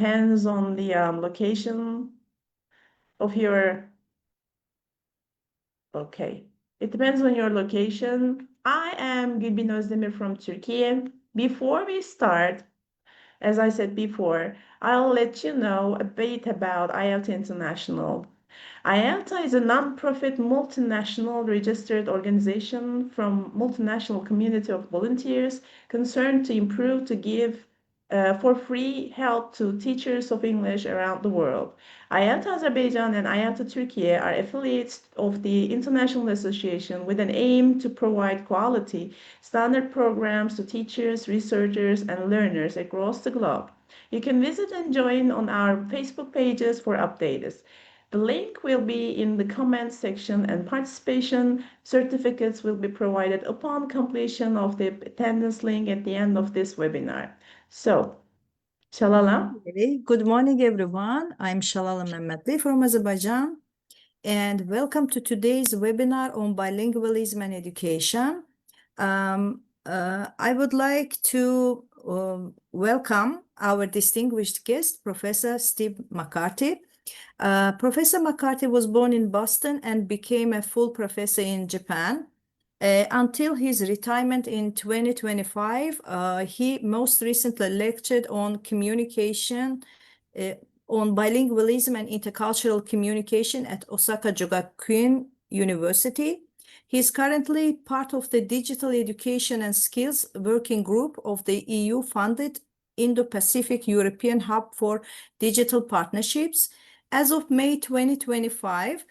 depends on the location of your, okay. It depends on your location. I am Gülbin Özdemir from Turkey. Before we start, as I said before, I'll let you know a bit about IELTS International. IELTA is a non-profit multinational registered organization from multinational community of volunteers concerned to improve to give for free help to teachers of English around the world. IELTA Azerbaijan and IELTA Turkey are affiliates of the International Association with an aim to provide quality standard programs to teachers, researchers, and learners across the globe. You can visit and join on our Facebook pages for updates. The link will be in the comments section and participation certificates will be provided upon completion of the attendance link at the end of this webinar. So, Shalala. Good morning, everyone. I'm Shalala Mehmetli from Azerbaijan, and welcome to today's webinar on bilingualism and education. I would like to welcome our distinguished guest, Professor Steve McCarthy. Professor McCarthy was born in Boston and became a full professor in Japan. Until his retirement in 2025, he most recently lectured on communication, on bilingualism and intercultural communication at Osaka Jogakuen University. He is currently part of the Digital Education and Skills Working Group of the EU-funded Indo-Pacific European Hub for Digital Partnerships. As of May 2025,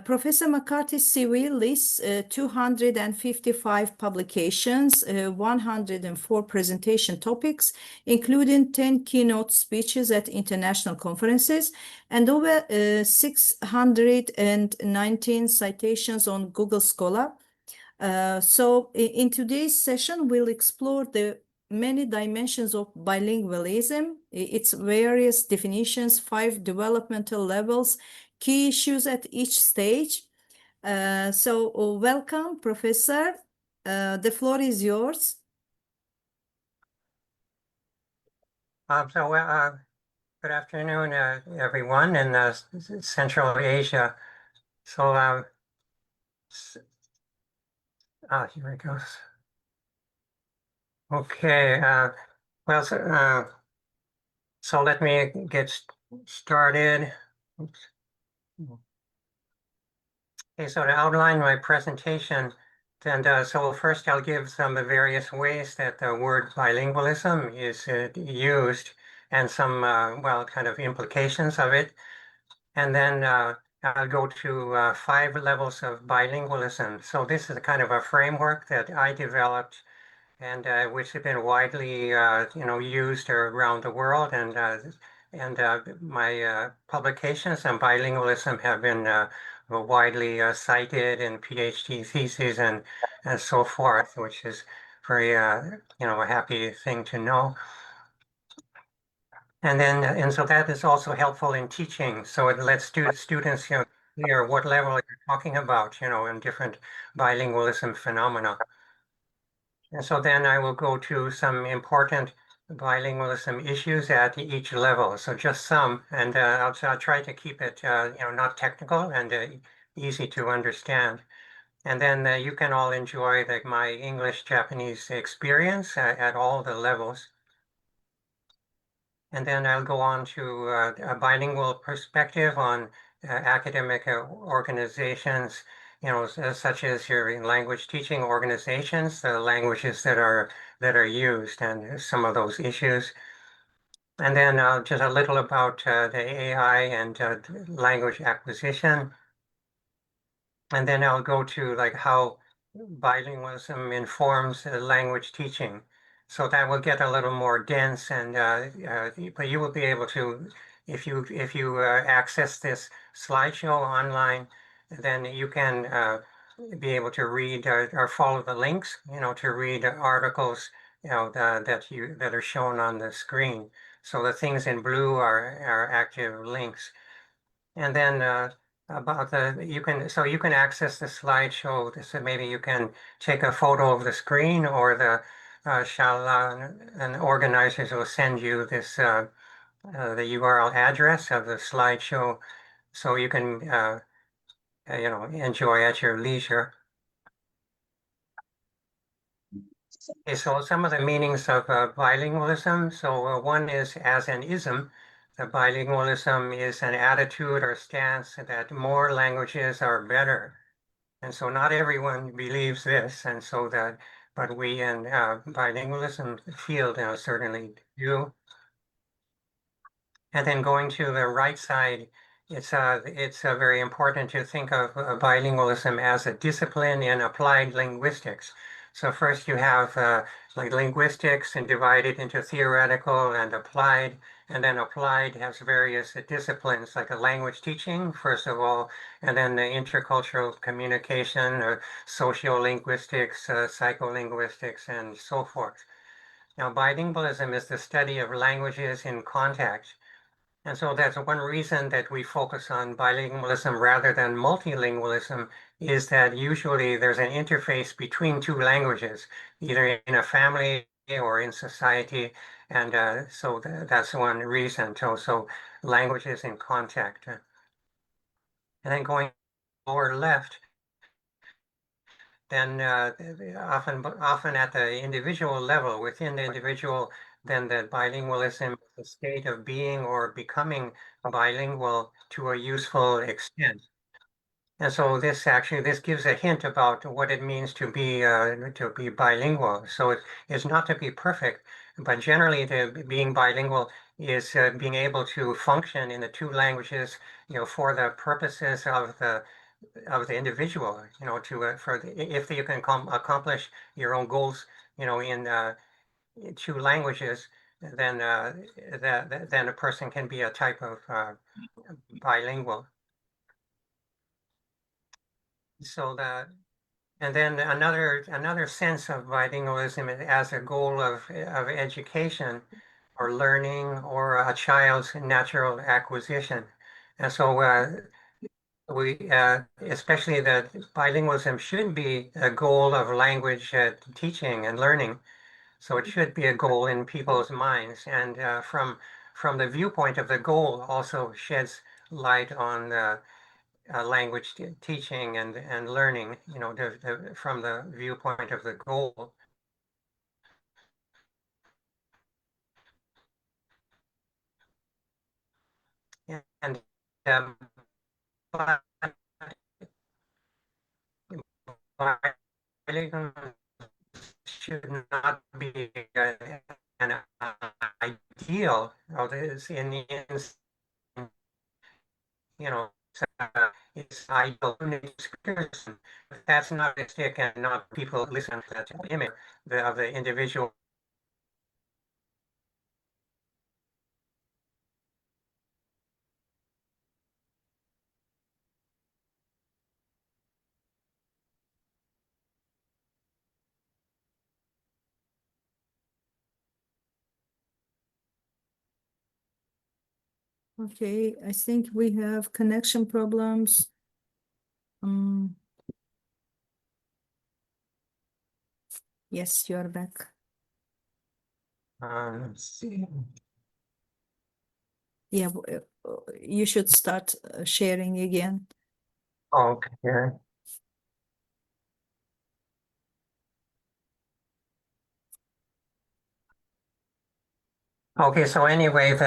Professor McCarthy's CV lists 255 publications, 104 presentation topics, including 10 keynote speeches at international conferences, and over 619 citations on Google Scholar. So in today's session, we'll explore the many dimensions of bilingualism, its various definitions, 5 developmental levels, key issues at each stage. Welcome, Professor. The floor is yours. Good afternoon, everyone in Central Asia. Here it goes. Okay, so let me get started. Oops. Okay, so to outline my presentation, and so first I'll give some of the various ways that the word bilingualism is used and some, kind of implications of it. And then I'll go to 5 levels of bilingualism. So this is a kind of a framework that I developed and which have been widely, used around the world, and my publications on bilingualism have been widely cited in PhD theses and so forth, which is very, a happy thing to know. And so that is also helpful in teaching. So it lets students, clear what level you're talking about, in different bilingualism phenomena. And so then I will go to some important bilingualism issues at each level. So just some, and I'll try to keep it, not technical and easy to understand. And then you can all enjoy my English-Japanese experience at all the levels. And then I'll go on to a bilingual perspective on academic organizations, such as your language teaching organizations, the languages that are used, and some of those issues. And then just a little about the AI and language acquisition. And then I'll go to how bilingualism informs language teaching. So that will get a little more dense, and but you will be able to, if you access this slideshow online, then you can be able to read or follow the links, to read articles, that are shown on the screen. So the things in blue are active links, and then about you can access the slideshow. So maybe you can take a photo of the screen, or the and organizers will send you this the URL address of the slideshow so you can enjoy at your leisure. Okay, so some of the meanings of bilingualism. So one is as an ism. The bilingualism is an attitude or stance that more languages are better. And so not everyone believes this, and so that, but we in bilingualism field certainly do. And then going to the right side, it's very important to think of bilingualism as a discipline in applied linguistics. So first you have like linguistics and divided into theoretical and applied, and then applied has various disciplines like a language teaching, first of all, and then the intercultural communication or sociolinguistics, psycholinguistics, and so forth. Now, bilingualism is the study of languages in context. And so that's one reason that we focus on bilingualism rather than multilingualism is that usually there's an interface between two languages, either in a family or in society. And so that's one reason. So languages in contact. And then going lower left, then often at the individual level, within the individual, then the bilingualism is the state of being or becoming bilingual to a useful extent. And so this gives a hint about what it means to be bilingual. So it's not to be perfect, but generally being bilingual is being able to function in the two languages, for the purposes of the individual, if you can accomplish your own goals, in two languages, then then a person can be a type of bilingual. So and then another sense of bilingualism as a goal of education or learning or a child's natural acquisition. And so especially that bilingualism should be a goal of language teaching and learning. So it should be a goal in people's minds. And from the viewpoint of the goal also sheds light on language teaching and learning, from the viewpoint of the goal. And um, bilingualism should not be an ideal of this in the end, it's ideal person. That's not a stick and not people listen to that image of the individual. Okay, I think we have connection problems. Yes, you're back. Let's see. Yeah, you should start sharing again. Okay. Okay, so anyway,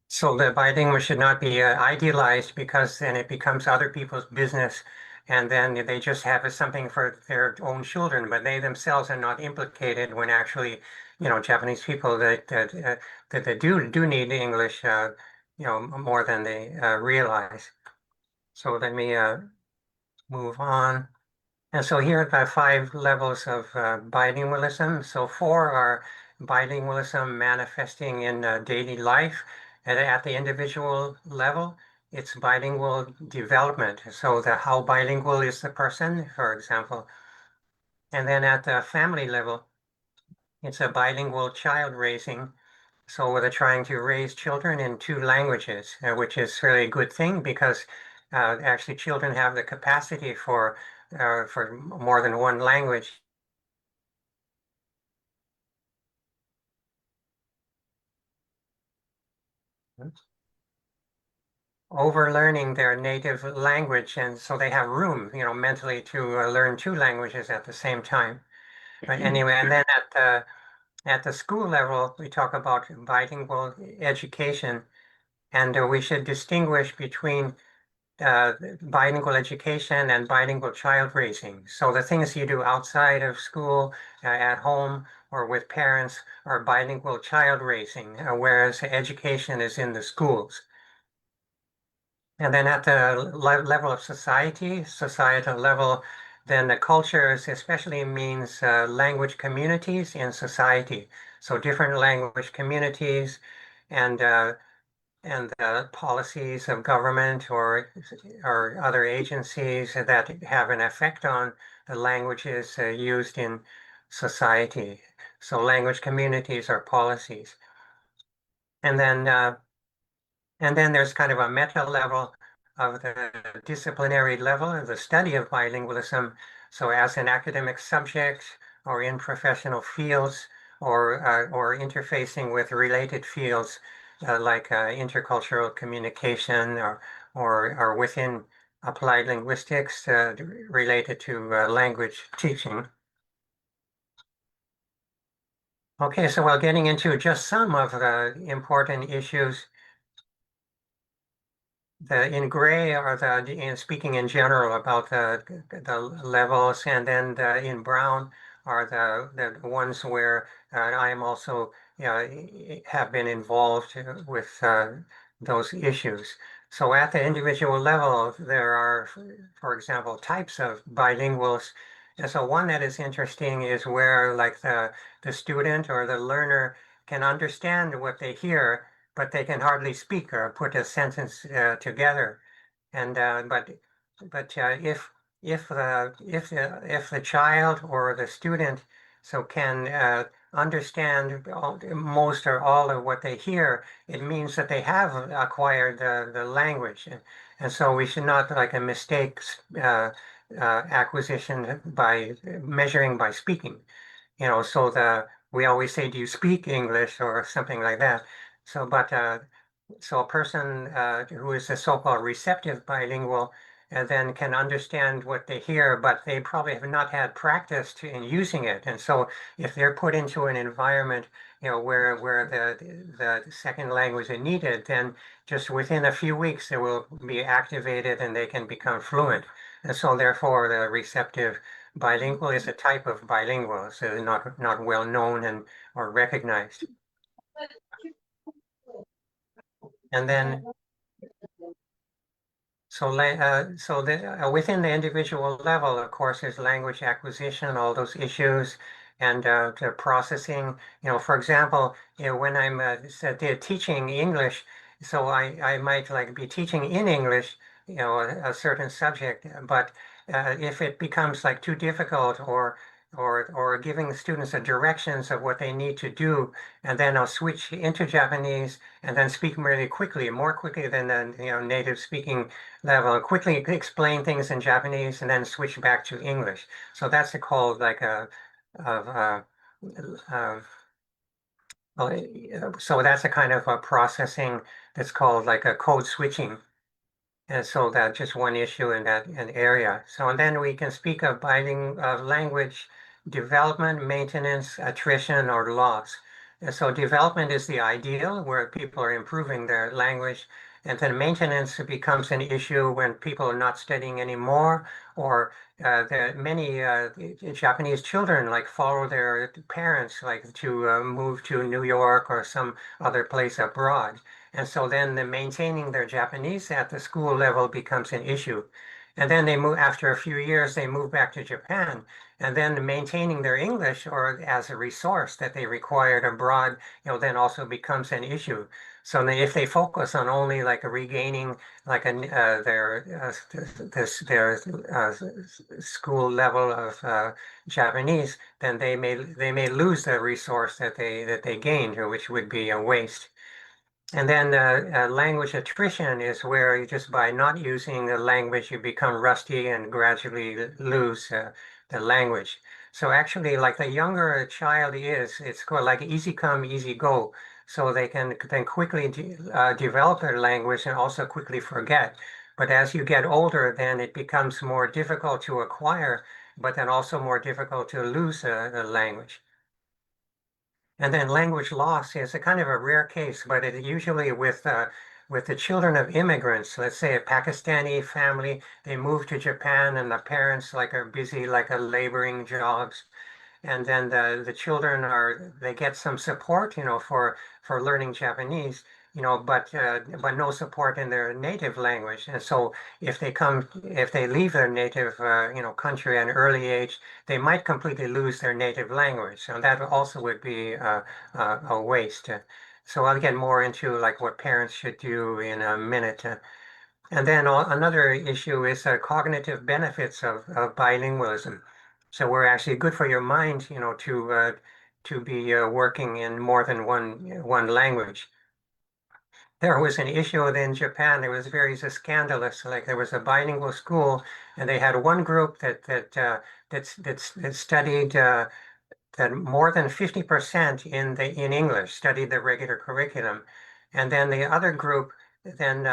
so the bilingual should not be idealized because then it becomes other people's business, and then they just have something for their own children, but they themselves are not implicated when actually, Japanese people that they do need English, more than they realize. So let me move on. And so here are the 5 levels of bilingualism. So 4 are bilingualism manifesting in daily life. And at the individual level, it's bilingual development. So how bilingual is the person, for example. And then at the family level, it's a bilingual child raising. So they're trying to raise children in 2 languages, which is really a good thing because actually children have the capacity for more than one language. overlearning their native language, and so they have room, mentally to learn two languages at the same time. But anyway, and then at the school level, we talk about bilingual education, and we should distinguish between bilingual education and bilingual child raising. So the things you do outside of school, at home, or with parents are bilingual child raising, whereas education is in the schools. And then at the level of societal level, then the cultures especially means language communities in society. So different language communities and policies of government or other agencies that have an effect on the languages used in society. So language communities are policies. And then there's kind of a meta level of the disciplinary level of the study of bilingualism. So as an academic subject or in professional fields or interfacing with related fields like intercultural communication or within applied linguistics related to language teaching. Okay, so while getting into just some of the important issues, in gray are speaking in general about the levels, and then in brown are the ones where I am also have been involved with those issues. So at the individual level, there are, for example, types of bilinguals. And so one that is interesting is where like the student or the learner can understand what they hear, but they can hardly speak or put a sentence together. And but if the child or the student so can understand most or all of what they hear, it means that they have acquired the language. And so we should not like a mistake acquisition by measuring by speaking. So we always say, do you speak English or something like that? So, but so a person who is a so-called receptive bilingual then can understand what they hear, but they probably have not had practice in using it. And so if they're put into an environment, where the second language is needed, then just within a few weeks, it will be activated and they can become fluent. And so therefore, the receptive bilingual is a type of bilingual, so not well known and or recognized. And then within the individual level, of course, there's language acquisition, all those issues, and the processing. For example, when I'm teaching English, so I might like be teaching in English, a certain subject, but if it becomes like too difficult or giving the students the directions of what they need to do, and then I'll switch into Japanese and then speak really quickly, more quickly than the native speaking level, quickly explain things in Japanese and then switch back to English. So that's called like so that's a kind of a processing that's called like a code switching. And so that's just one issue in that area. So and then we can speak of language development, maintenance, attrition, or loss. And so development is the ideal where people are improving their language. And then maintenance becomes an issue when people are not studying anymore, or many Japanese children like follow their parents like to move to New York or some other place abroad. And so then maintaining their Japanese at the school level becomes an issue. And then they move, after a few years, they move back to Japan. And then maintaining their English or as a resource that they required abroad, then also becomes an issue. So if they focus on only like regaining like their school level of Japanese, then they may lose the resource that they gained, which would be a waste. And then language attrition is where you just by not using the language, you become rusty and gradually lose the language. So actually, like the younger a child is, it's called like easy come, easy go. so they can then quickly develop their language and also quickly forget. But as you get older, then it becomes more difficult to acquire, but then also more difficult to lose a language. And then language loss is a kind of a rare case, but it usually with the children of immigrants, let's say a Pakistani family, they move to Japan and the parents like are busy like a laboring jobs, and then the children they get some support, for learning Japanese, but no support in their native language. And so if they leave their native country at an early age, they might completely lose their native language. And that also would be a waste. So I'll get more into like what parents should do in a minute. And then another issue is cognitive benefits of bilingualism. So we're actually good for your mind, to be working in more than one language. There was an issue in Japan. It was very scandalous. Like there was a bilingual school, and they had one group that studied that more than 50% in English studied the regular curriculum, and then the other group then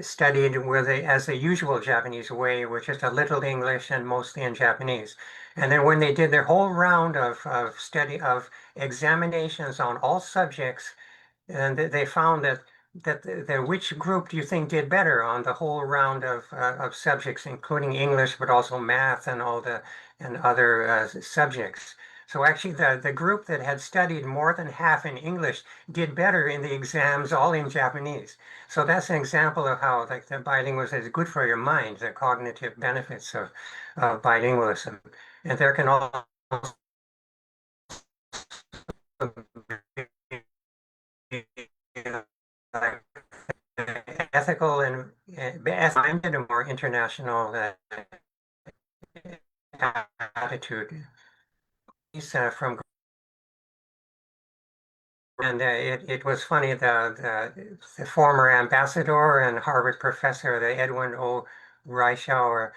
studied as the usual Japanese way, with just a little English and mostly in Japanese. And then when they did their whole round of study of examinations on all subjects, and they found that which group do you think did better on the whole round of subjects, including English, but also math and and other subjects. So actually, the group that had studied more than half in English did better in the exams, all in Japanese. So that's an example of how like the bilingualism is good for your mind, the cognitive benefits of bilingualism. And there can also be like ethical and a more international attitude. From And it was funny, the former ambassador and Harvard professor, the Edwin O. Reischauer,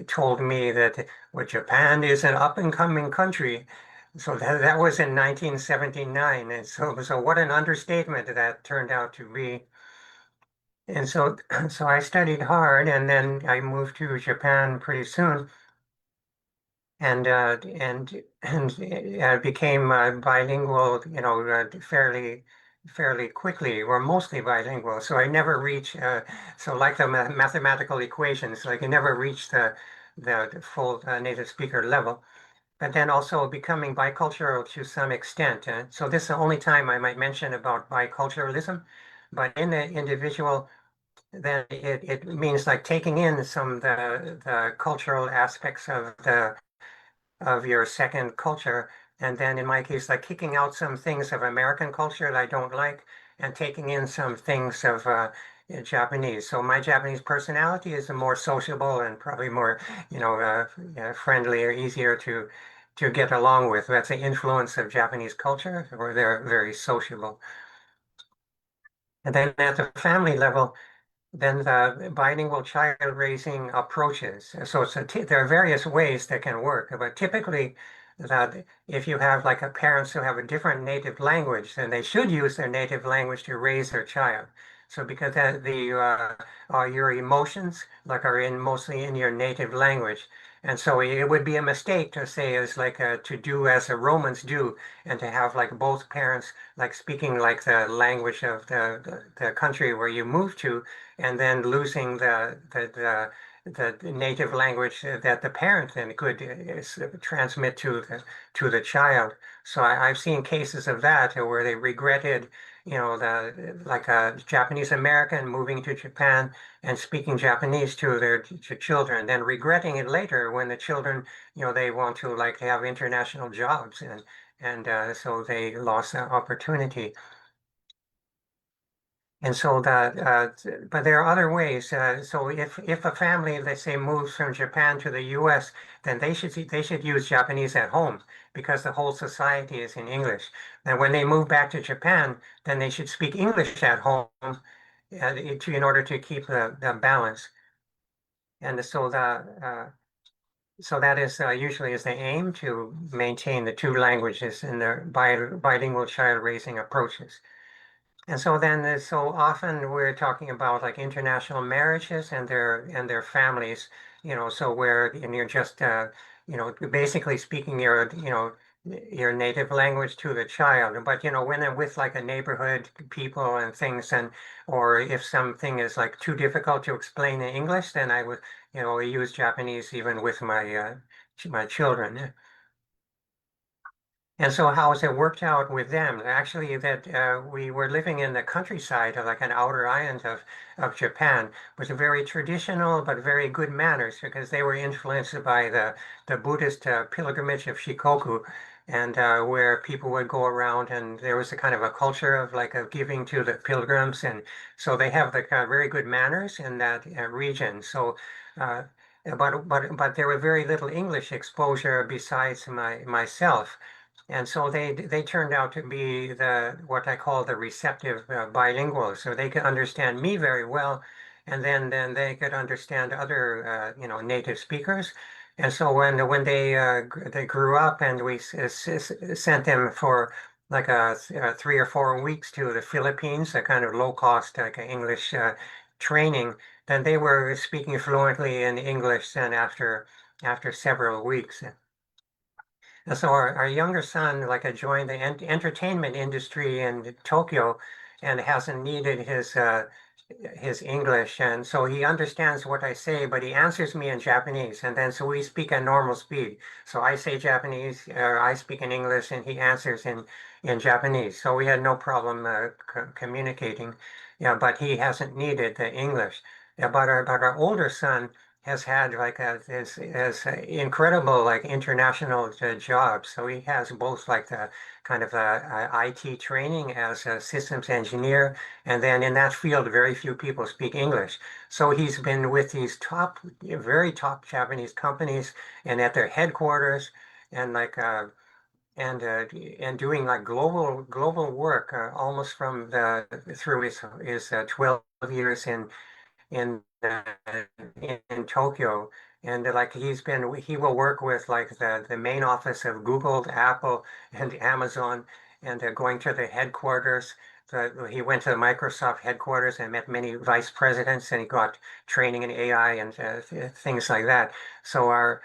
told me that well, Japan is an up and coming country. So that was in 1979. And so what an understatement that turned out to be. And so, so I studied hard, and then I moved to Japan pretty soon, and became bilingual, fairly quickly, or mostly bilingual. So I never reached, so like the mathematical equations, like I never reached the full native speaker level. But then also becoming bicultural to some extent. So this is the only time I might mention about biculturalism. But in the individual, then it means like taking in some the cultural aspects of your second culture. And then in my case, like kicking out some things of American culture that I don't like and taking in some things of Japanese. So my Japanese personality is more sociable and probably more, friendly or easier to get along with. That's the influence of Japanese culture, where they're very sociable. And then at the family level, then the bilingual child raising approaches. So there are various ways that can work, but typically that if you have like a parents who have a different native language, then they should use their native language to raise their child. So because your emotions like are in mostly in your native language. And so it would be a mistake to say is like to do as the Romans do and to have like both parents like speaking like the language of the country where you move to, and then losing the native language that the parent then could transmit to the child. So I've seen cases of that where they regretted, like a Japanese American moving to Japan and speaking Japanese to their children, then regretting it later when the children, they want to like have international jobs, and so they lost that opportunity. And so but there are other ways. So if a family, let's say, moves from Japan to the U.S., then they should use Japanese at home because the whole society is in English. And when they move back to Japan, then they should speak English at home in order to keep the balance. And so that is usually is the aim, to maintain the two languages in their bilingual child raising approaches. And so then, so often we're talking about like international marriages and their families, so where and you're just basically speaking your native language to the child. But when I'm with like a neighborhood people and things, and or if something is like too difficult to explain in English, then I would use Japanese even with my children. And so how has it worked out with them? Actually, that we were living in the countryside, like an outer island of Japan, with very traditional but very good manners because they were influenced by the Buddhist pilgrimage of Shikoku, and where people would go around and there was a kind of a culture of like of giving to the pilgrims, and so they have the kind of very good manners in that region. So. But there was very little English exposure besides myself. And so they turned out to be what I call the receptive bilingual. So they could understand me very well, and then they could understand other native speakers. And so when they grew up and we sent them for like 3 or 4 weeks to the Philippines, a kind of low cost like English training, then they were speaking fluently in English then after several weeks. And so our younger son, like, joined the entertainment industry in Tokyo and hasn't needed his English. And so he understands what I say, but he answers me in Japanese. And then so we speak at normal speed. So I say Japanese, I speak in English, and he answers in Japanese. So we had no problem communicating. Yeah, but he hasn't needed the English. Yeah, but our older son has had like a incredible like international job. So he has both like the kind of IT training as a systems engineer, and then in that field, very few people speak English. So he's been with these very top Japanese companies and at their headquarters, and like and doing like global work almost from the through his 12 years in in Tokyo, and like he will work with like the main office of Google, Apple, and Amazon, and going to the headquarters. He went to the Microsoft headquarters and met many vice presidents, and he got training in AI and things like that. So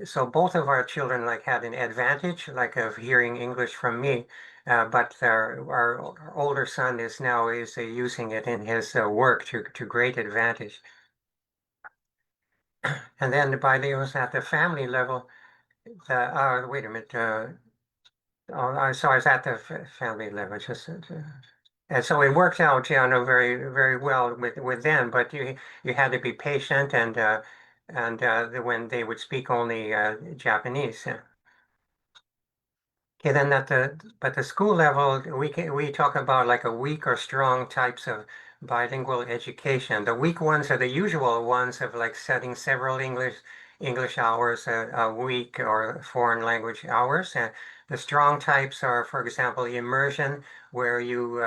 so both of our children like had an advantage like of hearing English from me, but our older son is using it in his work to great advantage. And then the bilinguals at the family level, wait a minute, so I was at the family level, and so it worked out, very, very well with them, but you had to be patient and when they would speak only Japanese. Okay, then but the school level, we talk about like a weak or strong types of bilingual education. The weak ones are the usual ones of like setting several English hours a week or foreign language hours. And the strong types are, for example, immersion, where you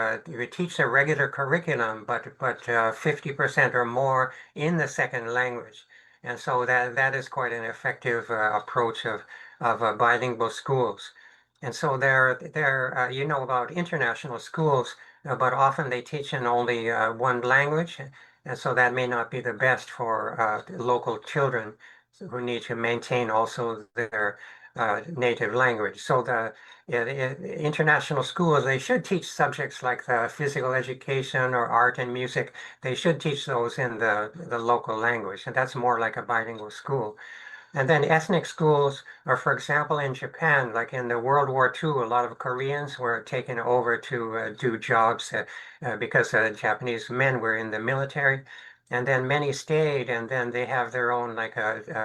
teach the regular curriculum, but 50% or more in the second language. And so that is quite an effective approach of bilingual schools. And so you know about international schools, but often they teach in only one language. And so that may not be the best for local children who need to maintain also their native language. So international schools, they should teach subjects like physical education or art and music. They should teach those in the local language. And that's more like a bilingual school. And then ethnic schools, or for example, in Japan, like in the World War II, a lot of Koreans were taken over to do jobs because Japanese men were in the military. And then many stayed, and then they have their own like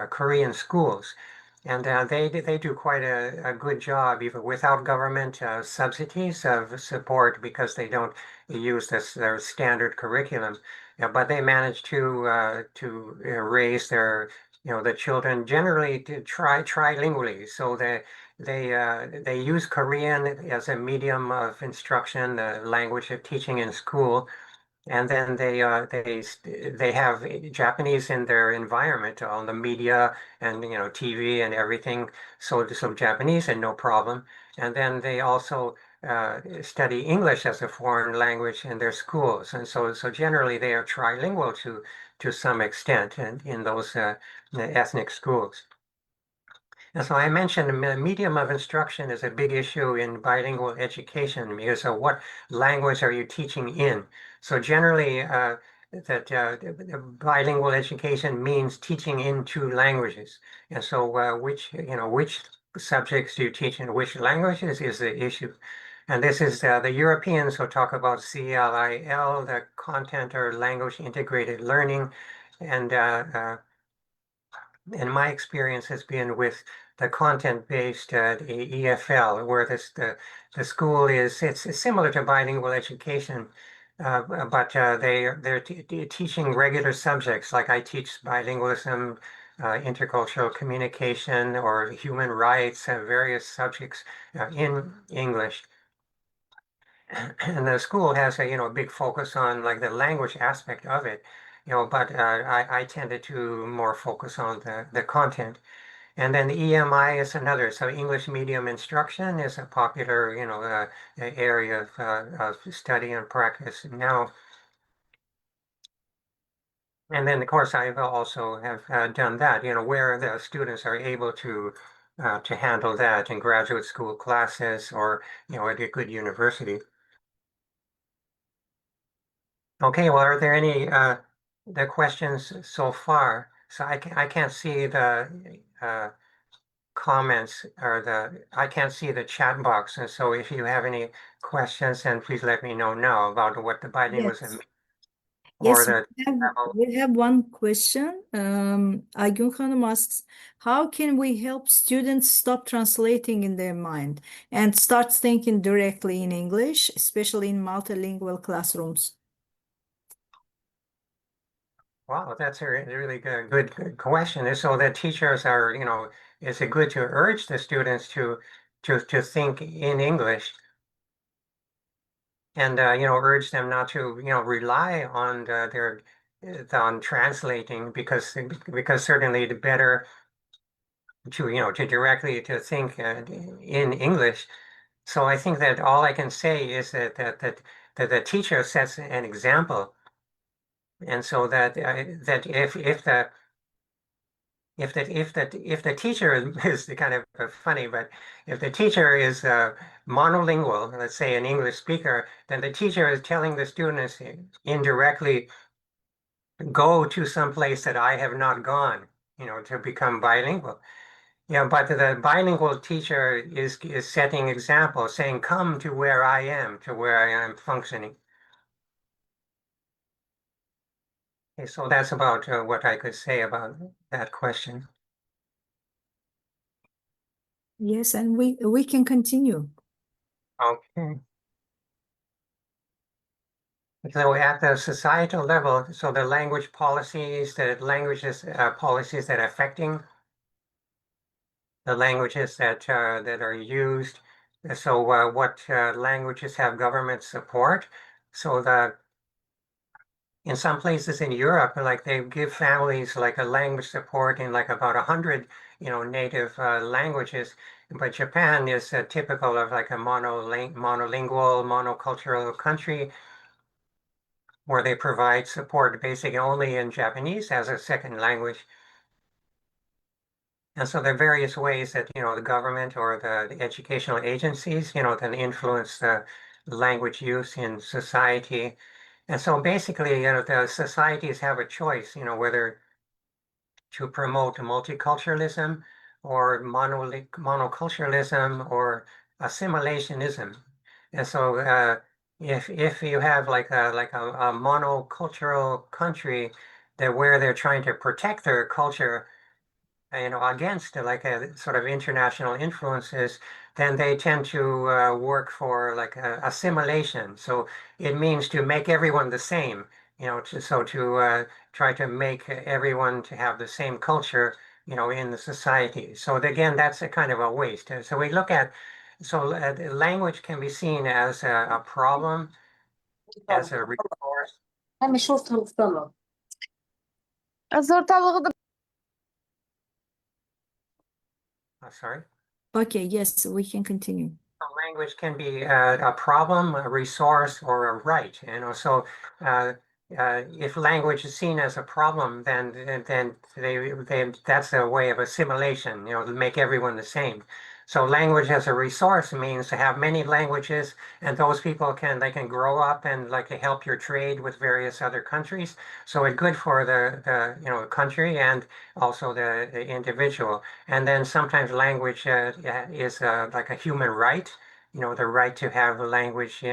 Korean schools. And they do quite a good job, even without government subsidies of support, because they don't use their standard curriculum. Yeah, but they manage to raise the children generally to try trilingually. So they use Korean as a medium of instruction, the language of teaching in school, and then they have Japanese in their environment on the media and TV and everything. So Japanese and no problem. And then they also study English as a foreign language in their schools. And so generally they are trilingual to some extent in those ethnic schools. And so I mentioned the medium of instruction is a big issue in bilingual education because of what language are you teaching in. So generally, bilingual education means teaching in two languages. And so which subjects do you teach in which languages is the issue. And this is the Europeans who talk about CLIL, the content or language integrated learning. And my experience has been with the content-based EFL, where the school it's similar to bilingual education, but they're teaching regular subjects like I teach bilingualism, intercultural communication, or human rights, various subjects in English. And the school has a big focus on like the language aspect of it, but I tended to more focus on the content. And then the EMI is another. So English medium instruction is a popular, area of study and practice now. And then, of course, I also have done that, where the students are able to handle that in graduate school classes or, at a good university. Okay, well, are there any the questions so far? So I can't see the comments or I can't see the chat box. And so if you have any questions, then please let me know now about what the bilingualism or Yes, the we have one question. Aygün Hanım asks, how can we help students stop translating in their mind and start thinking directly in English, especially in multilingual classrooms? Wow, that's a really good question. And so the teachers are, is it good to urge the students to think in English and urge them not to rely on their on translating because certainly the better to directly to think in English. So I think that all I can say is that the teacher sets an example, and so that that if the teacher is kind of funny, but if the teacher is monolingual, let's say an English speaker, then the teacher is telling the students indirectly, go to some place that I have not gone, to become bilingual. Yeah, but the bilingual teacher is setting example, saying, come to where I am, to where I am functioning. Okay, so that's about what I could say about that question. Yes, and we can continue. Okay. So at the societal level, so the language policies, the languages policies that are affecting the languages that are used. So what languages have government support? So in some places in Europe, like they give families like a language support in like about 100, native languages. But Japan is typical of like a monolingual, monocultural country where they provide support basically only in Japanese as a second language. And so there are various ways that, the government or the educational agencies, can influence the language use in society. And so basically, the societies have a choice, whether to promote multiculturalism or monoculturalism or assimilationism. And so if you have like a monocultural country that where they're trying to protect their culture, against like a sort of international influences, then they tend to work for like assimilation. So it means to make everyone the same, to try to make everyone to have the same culture, in the society. So again, that's a kind of a waste. So we look at, so the language can be seen as a problem, as a resource. Sorry. Okay, yes, we can continue. So language can be a problem, a resource, or a right. So if language is seen as a problem, then that's a way of assimilation. To make everyone the same. So language as a resource means to have many languages, and those people can grow up and help your trade with various other countries. So it's good for the country and also the individual. And then sometimes language is like a human right. The right to have a language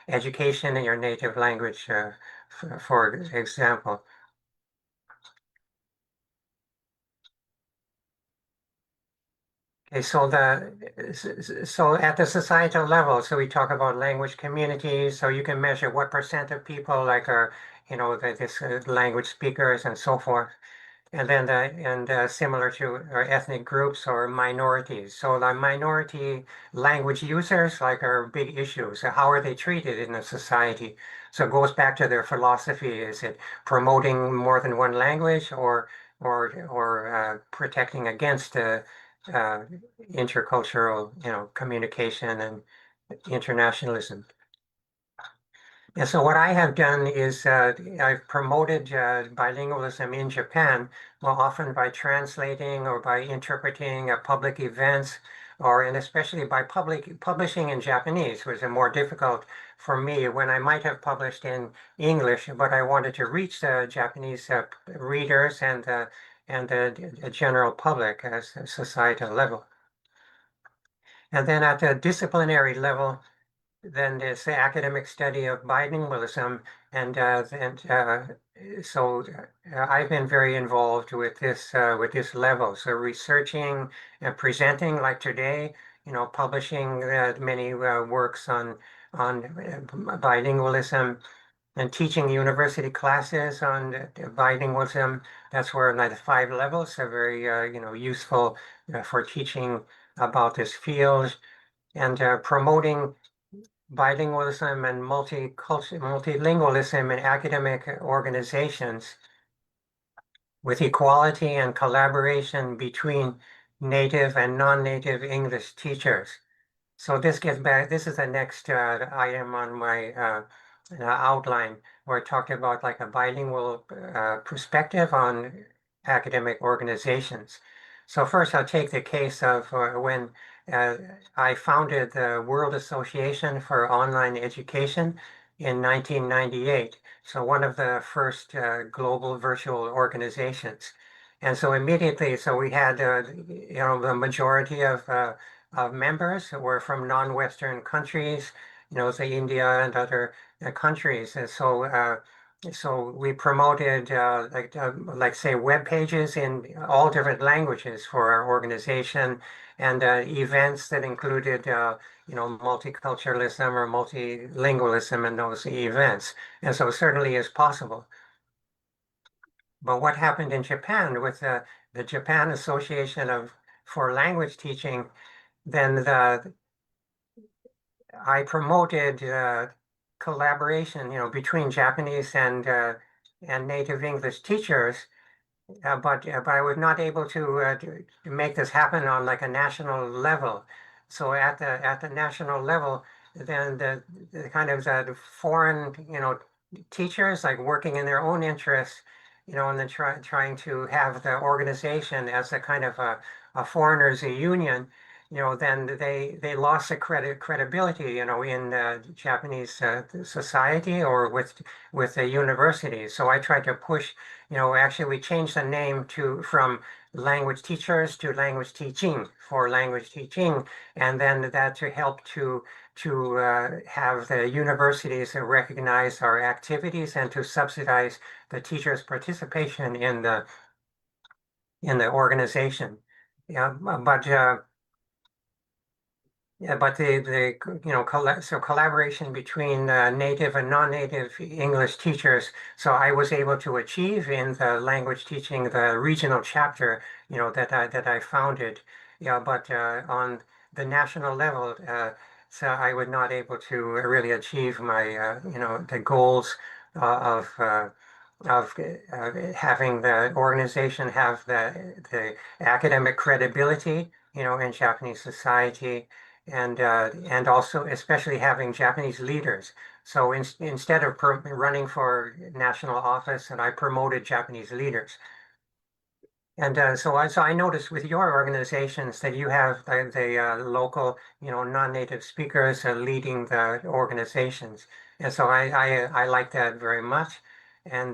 education in your native language, for example. Okay, so at the societal level, so we talk about language communities. So you can measure what percent of people are, this language speakers and so forth. And then similar to ethnic groups or minorities. So the minority language users are big issues. So how are they treated in a society? So it goes back to their philosophy. Is it promoting more than one language or protecting against uh, intercultural, communication and internationalism? And so what I have done is I've promoted bilingualism in Japan, well, often by translating or by interpreting public events, and especially by publishing in Japanese, which is more difficult for me when I might have published in English, but I wanted to reach the Japanese readers and the general public as a societal level. And then at the disciplinary level, then there's the academic study of bilingualism, so I've been very involved with this level. So researching and presenting, like today, publishing many works on bilingualism and teaching university classes on bilingualism. That's where the 5 levels are very useful for teaching about this field and promoting bilingualism and multilingualism in academic organizations with equality and collaboration between native and non-native English teachers. So this gets back, this is the next item on my outline where I talked about a bilingual perspective on academic organizations. So first I'll take the case of when uh, I founded the World Association for Online Education in 1998. So one of the first global virtual organizations. And so immediately, so we had, the majority of members who were from non-Western countries, say India and other countries. And so we promoted say web pages in all different languages for our organization and events that included multiculturalism or multilingualism in those events. And so it certainly is possible. But what happened in Japan with the Japan Association for Language Teaching, then I promoted collaboration, between Japanese and native English teachers, but I was not able to make this happen on a national level. So at the national level, then the kind of the foreign teachers working in their own interests, and then trying to have the organization as a kind of a foreigners union. Then they lost the credibility, in Japanese society or with the university. So I tried to push, actually we changed the name from language teachers to language teaching for language teaching, and then that to help to have the universities recognize our activities and to subsidize the teachers' participation in the organization. Yeah, but so collaboration between native and non-native English teachers. So I was able to achieve in the language teaching, the regional chapter, that I founded. Yeah, but on the national level, so I was not able to really achieve my, the goals of having the organization have the academic credibility, in Japanese society and also especially having Japanese leaders. So instead of running for national office, and I promoted Japanese leaders. And so I noticed with your organizations that you have the local, non-native speakers leading the organizations, and so I like that very much, and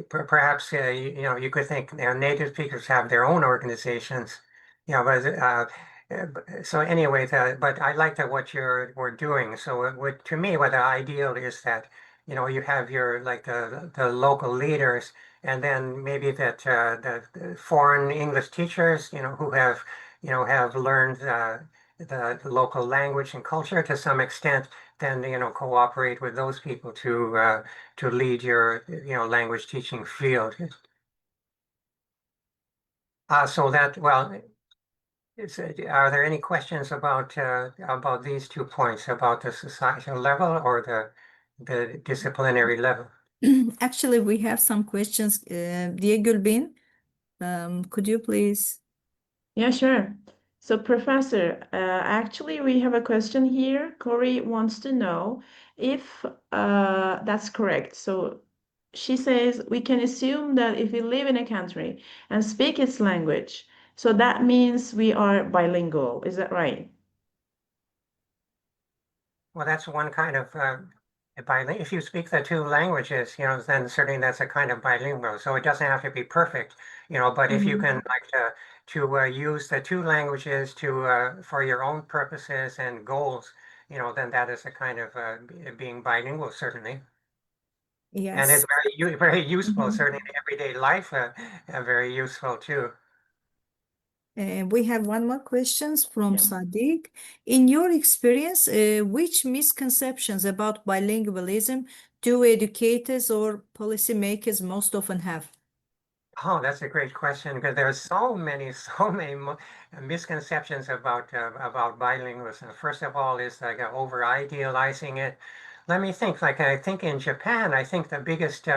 perhaps you could think native speakers have their own organizations, but so anyway, but I like that what we're doing. So to me, what the ideal is that you have your like the local leaders, and then maybe that the foreign English teachers, who have learned the local language and culture to some extent, then cooperate with those people to lead your language teaching field. So that well, are there any questions about these 2 points, about the societal level or the disciplinary level? Actually, we have some questions. Gulbin, could you please? Yeah, sure. So, Professor, actually, we have a question here. Corey wants to know if that's correct. So, she says we can assume that if we live in a country and speak its language, so that means we are bilingual. Is that right? Well, that's one kind of if you speak the two languages, then certainly that's a kind of bilingual. So it doesn't have to be perfect, but if you Mhm. can like to use the two languages for your own purposes and goals, then that is a kind of being bilingual, certainly. And it's Yes. very useful, Mhm. certainly in everyday life, very useful too. We have one more questions from Yeah. Sadiq. In your experience, which misconceptions about bilingualism do educators or policymakers most often have? Oh, that's a great question because there's so many, so many misconceptions about bilingualism. First of all, is like over idealizing it. Let me think. Like I think in Japan, I think the biggest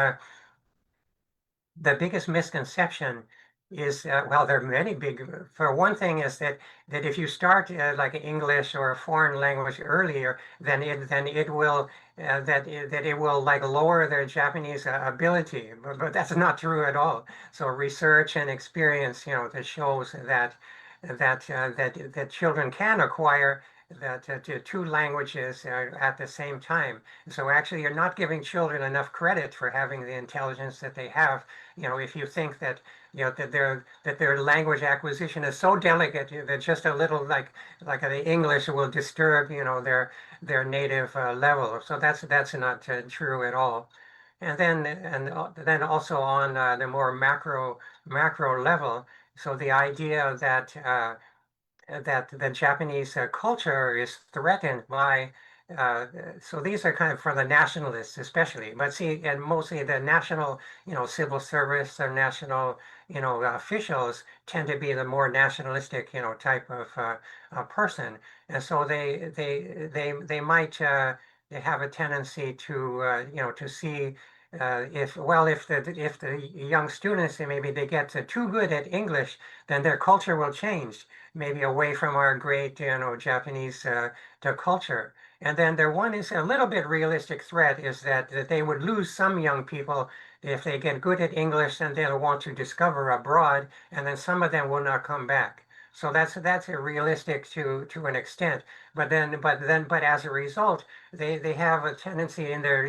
misconception is well, there are many big. For one thing, is that if you start like English or a foreign language earlier, then it will that it will like lower their Japanese ability. But that's not true at all. So research and experience, that shows that children can acquire that two languages at the same time. So actually, you're not giving children enough credit for having the intelligence that they have. If you think that that their language acquisition is so delicate that just a little like the English will disturb their native level. So that's not true at all. And then also on the more macro level. So the idea that the Japanese culture is threatened by. So these are kind of for the nationalists, especially. But see, and mostly the national, civil service or national, officials tend to be the more nationalistic, type of person, and so they might they have a tendency to see. If the young students maybe they get too good at English, then their culture will change maybe away from our great, Japanese to culture. And then there one is a little bit realistic threat is that they would lose some young people if they get good at English and they'll want to discover abroad, and then some of them will not come back. So that's a realistic to an extent. But as a result, they have a tendency in their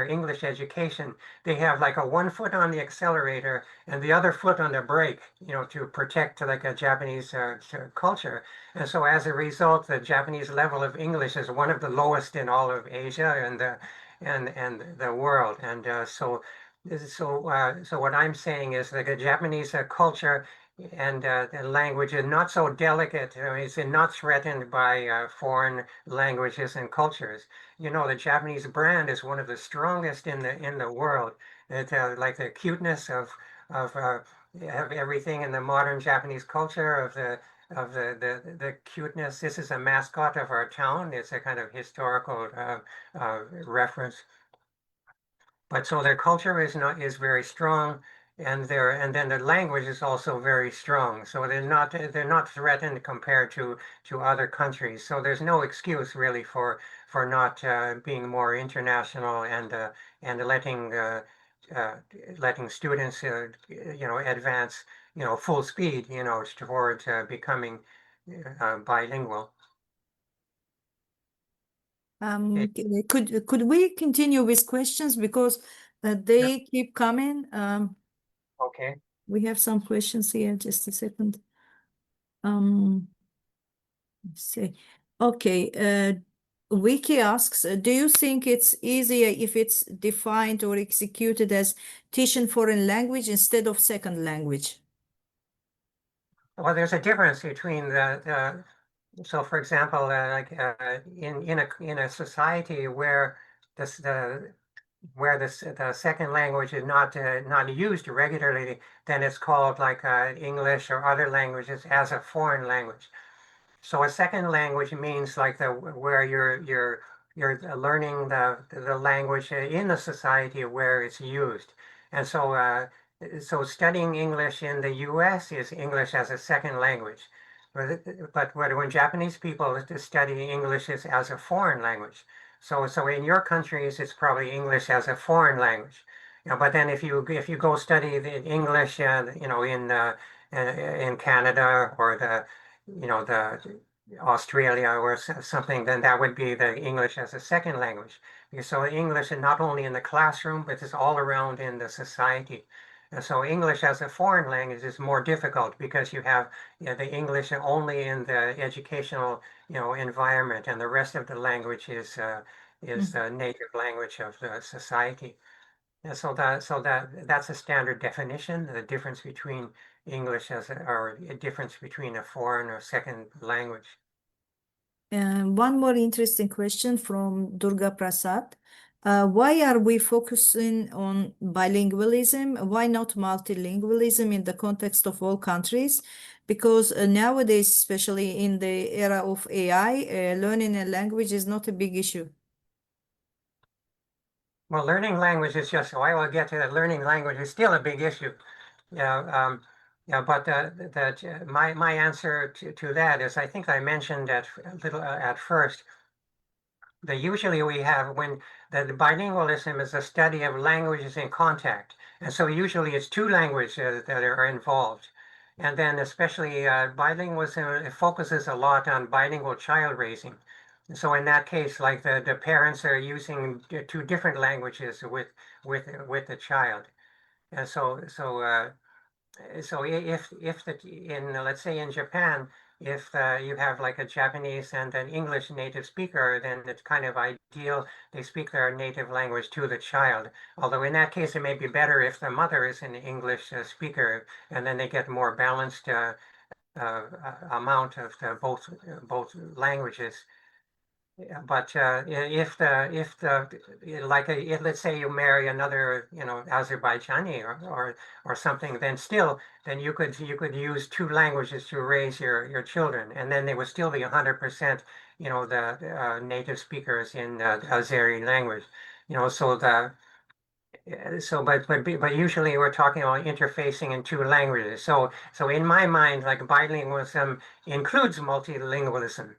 English education. They have like a one foot on the accelerator and the other foot on the brake, to protect like a Japanese culture. And so as a result, the Japanese level of English is one of the lowest in all of Asia and the world. And so what I'm saying is like a Japanese culture and language is not so delicate. It's not threatened by foreign languages and cultures. The Japanese brand is one of the strongest in the world. It like the cuteness of everything in the modern Japanese culture of the cuteness. This is a mascot of our town. It's a kind of historical reference. But so their culture is very strong, and then the language is also very strong. So they're not threatened compared to other countries. So there's no excuse really for not being more international and uh, letting students advance full speed towards becoming bilingual. Could we continue with questions because they keep coming? Okay. We have some questions here. Just a second. Let's see. Okay. Wiki asks, do you think it's easier if it's defined or executed as teaching foreign language instead of second language? Well, there's a difference between so for example, in a society where the second language is not used regularly, then it's called like English or other languages as a foreign language. So a second language means like where you're learning the language in the society where it's used. And so studying English in the US is English as a second language. But when Japanese people study English as a foreign language. So in your countries, it's probably English as a foreign language. But then if you go study the English, in Canada or the Australia or something, then that would be the English as a second language. Because so English is not only in the classroom, but it's all around in the society. And so English as a foreign language is more difficult because you have the English only in the educational environment, and the rest of the language is the native language of the society. And that's a standard definition, the difference between English or a difference between a foreign or second language. One more interesting question from Durga Prasad. Why are we focusing on bilingualism? Why not multilingualism in the context of all countries? Because nowadays, especially in the era of AI, learning a language is not a big issue. Well, learning language is just, I will get to that. Learning language is still a big issue. Yeah, but my answer to that is, I think I mentioned at first that usually we have when the bilingualism is a study of languages in contact, and so usually it's two languages that are involved, and then especially bilingualism, it focuses a lot on bilingual child raising. So in that case, like the parents are using two different languages with the child, and so if let's say in Japan, if you have like a Japanese and an English native speaker, then it's kind of ideal they speak their native language to the child. Although in that case, it may be better if the mother is an English speaker, and then they get more balanced amount of both languages. But if let's say you marry another Azerbaijani or something, then still you could use two languages to raise your children, and then they would still be 100% the native speakers in the Azeri language. But usually we're talking about interfacing in two languages. So in my mind, like bilingualism includes multilingualism.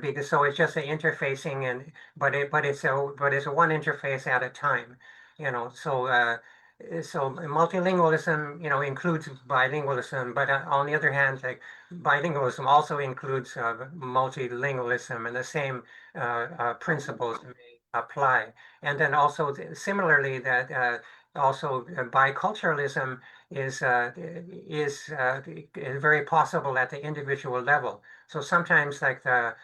Because so it's just the interfacing but it's a one interface at a time. So multilingualism includes bilingualism, but on the other hand, like bilingualism also includes multilingualism, and the same principles may apply. And then also similarly that also biculturalism is very possible at the individual level. So sometimes like the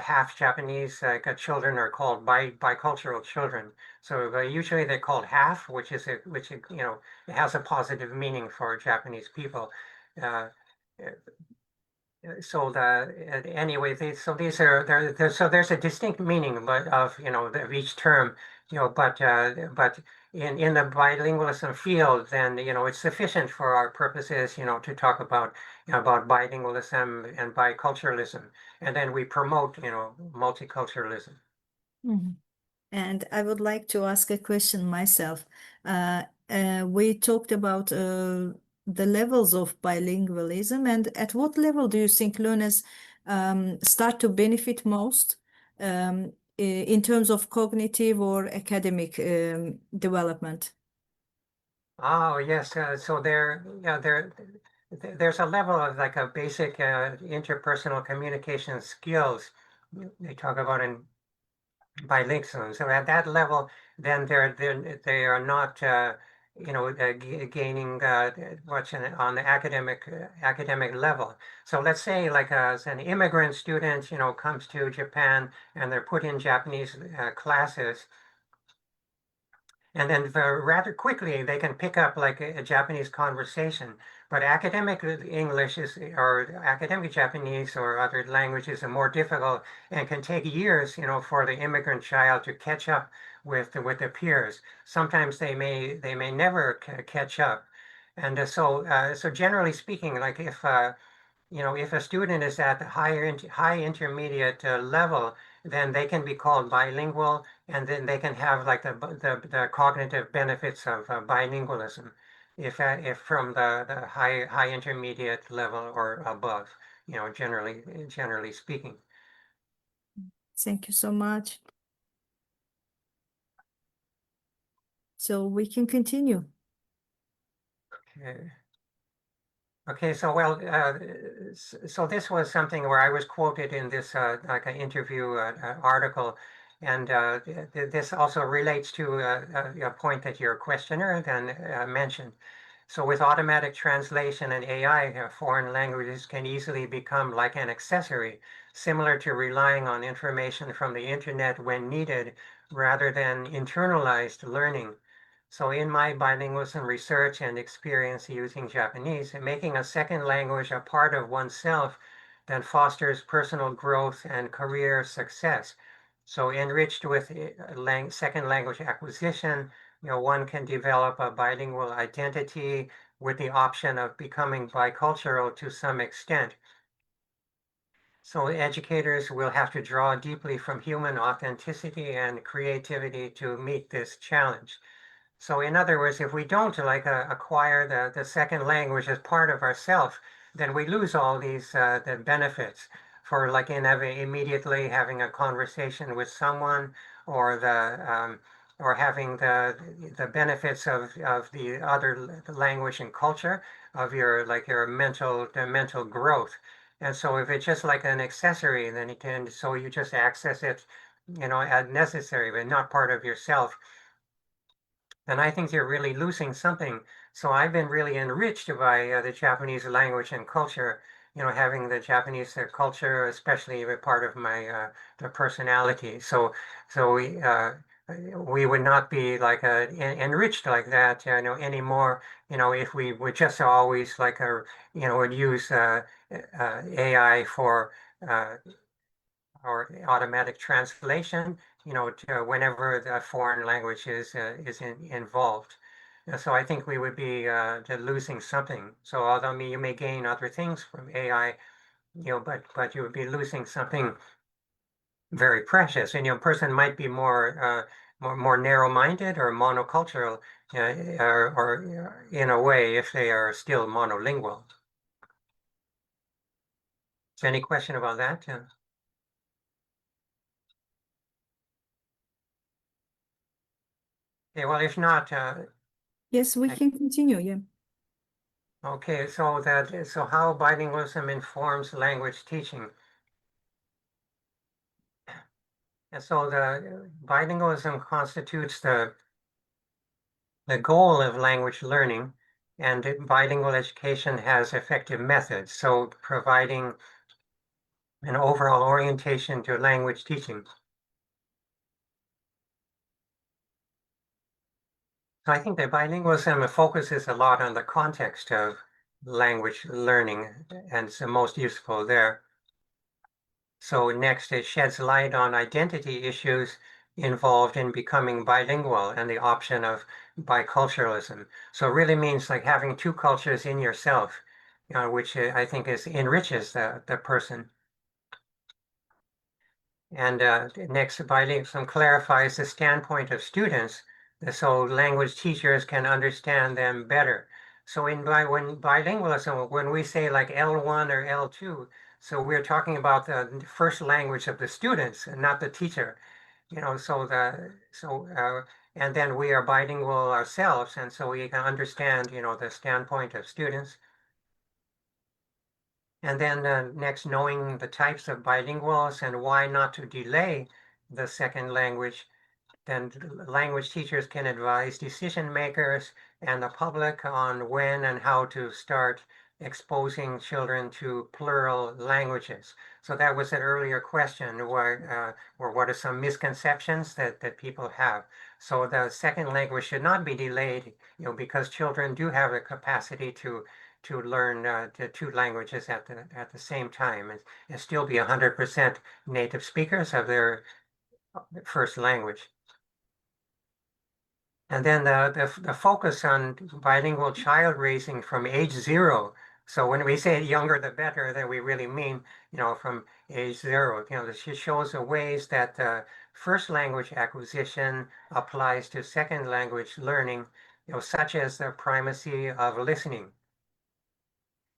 half Japanese children are called bicultural children. So usually they're called half, which it has a positive meaning for Japanese people. Uh, so anyway, so these are so there's a distinct meaning, but of each term, but in the bilingualism field, then it's sufficient for our purposes, to talk about bilingualism and biculturalism, and then we promote multiculturalism. And I would like to ask a question myself. we talked about the levels of bilingualism, and at what level do you think learners start to benefit most in terms of cognitive or academic development? Oh, yes. So there's a level of like a basic interpersonal communication skills they talk about in bilingualism. So at that level, then they are not, gaining what's on the academic level. So let's say like as an immigrant student, comes to Japan and they're put in Japanese classes. And then rather quickly, they can pick up like a Japanese conversation. But academic English or academic Japanese or other languages are more difficult and can take years, for the immigrant child to catch up with the peers. Sometimes they may never catch up. And so generally speaking, like if a student is at the high intermediate level, then they can be called bilingual, and then they can have like the cognitive benefits of bilingualism, if from the high intermediate level or above, generally speaking. Thank you so much. So we can continue. Okay. Okay, so well, so this was something where I was quoted in this like an interview article, and this also relates to a point that your questioner then mentioned. So with automatic translation and AI, foreign languages can easily become like an accessory, similar to relying on information from the internet when needed, rather than internalized learning. So in my bilingualism research and experience using Japanese, making a second language a part of oneself then fosters personal growth and career success. So enriched with second language acquisition, one can develop a bilingual identity with the option of becoming bicultural to some extent. So educators will have to draw deeply from human authenticity and creativity to meet this challenge. So in other words, if we don't like acquire the second language as part of ourself, then we lose all these the benefits for like immediately having a conversation with someone, or having the benefits of the other language and culture of your mental growth. And so if it's just like an accessory, then so you just access it, as necessary, but not part of yourself, then I think you're really losing something. So I've been really enriched by the Japanese language and culture, having the Japanese culture, especially a part of my the personality. So we would not be like enriched like that, anymore, if we would just always like would use AI for or automatic translation, to whenever the foreign language is involved. So I think we would be losing something. So although you may gain other things from AI, but you would be losing something very precious. And a person might be more narrow-minded or monocultural, or in a way, if they are still monolingual. Is there any question about that? Okay, well, if not, Yes, we can continue. Yeah. okay, so how bilingualism informs language teaching. And so the bilingualism constitutes the goal of language learning, and bilingual education has effective methods. So providing an overall orientation to language teaching. So I think that bilingualism focuses a lot on the context of language learning, and it's the most useful there. So next, it sheds light on identity issues involved in becoming bilingual and the option of biculturalism. So it really means like having two cultures in yourself, which I think enriches the person. And next, bilingualism clarifies the standpoint of students so language teachers can understand them better. So when bilingualism, when we say like L1 or L2, so we're talking about the first language of the students and not the teacher. And then we are bilingual ourselves, and so we can understand, the standpoint of students. And then next, knowing the types of bilinguals and why not to delay the second language. Then language teachers can advise decision makers and the public on when and how to start exposing children to plural languages. So that was an earlier question, or what are some misconceptions that people have. So the second language should not be delayed, because children do have a capacity to learn the two languages at the same time and still be 100% native speakers of their first language. And then the focus on bilingual child raising from age 0. So when we say younger the better, then we really mean, from age 0. This shows the ways that first language acquisition applies to second language learning, such as the primacy of listening.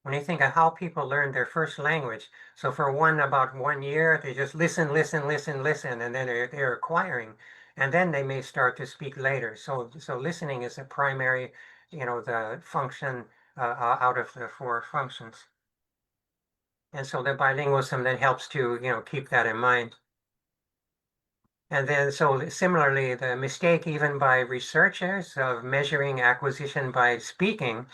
When you think of how people learn their first language, so for about 1 year, they just listen, listen, listen, listen, and then they're acquiring, and then they may start to speak later. So listening is a primary, the function out of the 4 functions. And so the bilingualism then helps to, keep that in mind. And then, so similarly, the mistake even by researchers of measuring acquisition by speaking,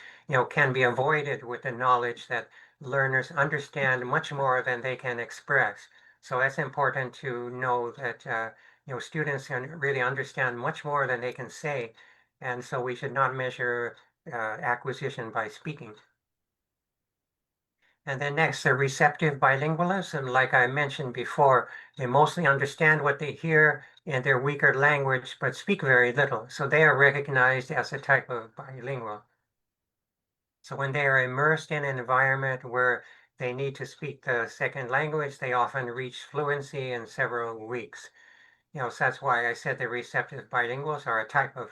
can be avoided with the knowledge that learners understand much more than they can express. So that's important to know that, students can really understand much more than they can say. And so we should not measure acquisition by speaking. And then next, the receptive bilingualism, like I mentioned before, they mostly understand what they hear in their weaker language, but speak very little. So they are recognized as a type of bilingual. So when they are immersed in an environment where they need to speak the second language, they often reach fluency in several weeks. So that's why I said the receptive bilinguals are a type of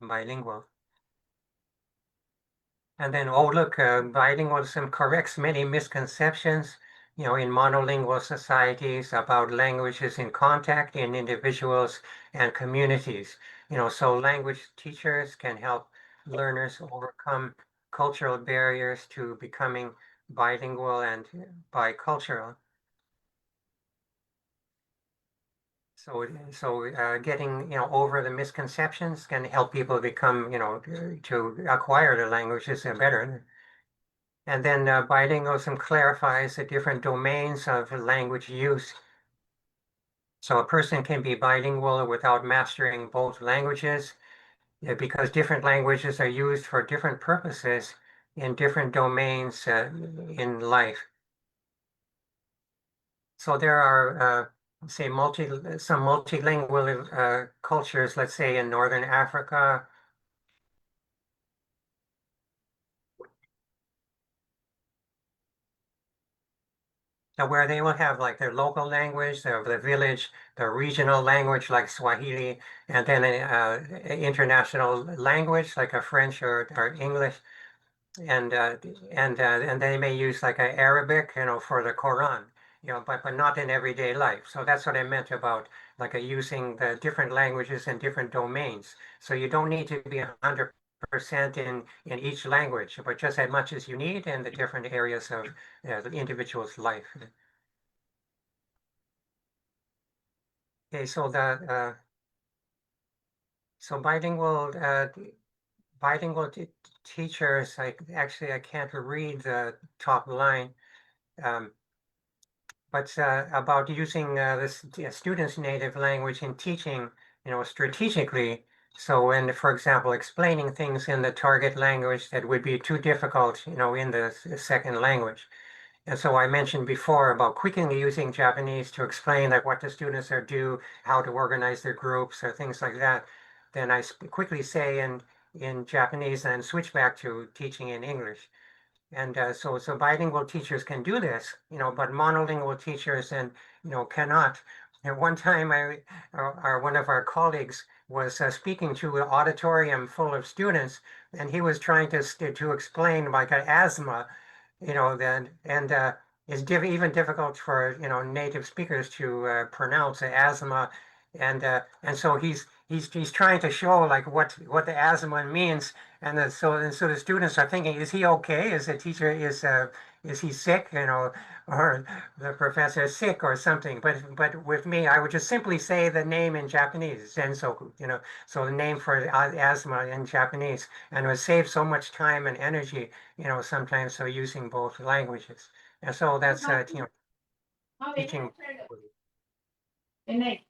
bilingual. And then, oh, look, bilingualism corrects many misconceptions, in monolingual societies about languages in contact in individuals and communities. So language teachers can help learners overcome cultural barriers to becoming bilingual and bicultural. So getting, over the misconceptions can help people become, to acquire the languages better. And then bilingualism clarifies the different domains of language use. So a person can be bilingual without mastering both languages, because different languages are used for different purposes in different domains in life. So there are, say, some multilingual cultures, let's say in Northern Africa, where they will have like their local language, the village, the regional language like Swahili, and then an international language like a French or English, and they may use like an Arabic, for the Quran, but not in everyday life. So that's what I meant about like using the different languages in different domains. So you don't need to be 100% in each language, but just as much as you need in the different areas of the individual's life. Okay, so bilingual teachers. I can't read the top line, but about using the students' native language in teaching, strategically. So when, for example, explaining things in the target language that would be too difficult, in the second language. And so I mentioned before about quickly using Japanese to explain like what the students are due, how to organize their groups or things like that. Then I quickly say in Japanese and switch back to teaching in English. And so bilingual teachers can do this, but monolingual teachers cannot. At one time, one of our colleagues was speaking to an auditorium full of students, and he was trying to explain like an asthma, then and it's even difficult for native speakers to pronounce asthma, and so he's trying to show like what the asthma means, and so the students are thinking, is he okay? Is the teacher is he sick? Or the professor is sick or something. But with me, I would just simply say the name in Japanese, Zensoku, so the name for asthma in Japanese, and it would save so much time and energy, sometimes so using both languages. And so that's teaching. Okay,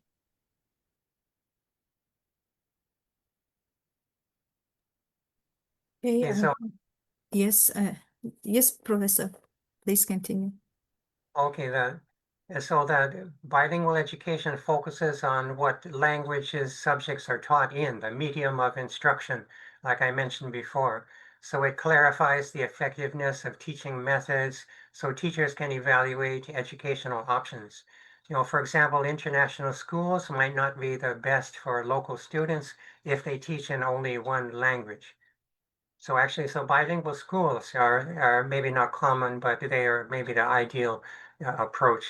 Okay, so yes, yes, Professor, please continue. okay, so that bilingual education focuses on what languages subjects are taught in, the medium of instruction, like I mentioned before. So it clarifies the effectiveness of teaching methods so teachers can evaluate educational options. For example, international schools might not be the best for local students if they teach in only one language. So actually, so bilingual schools are maybe not common, but they are maybe the ideal approach.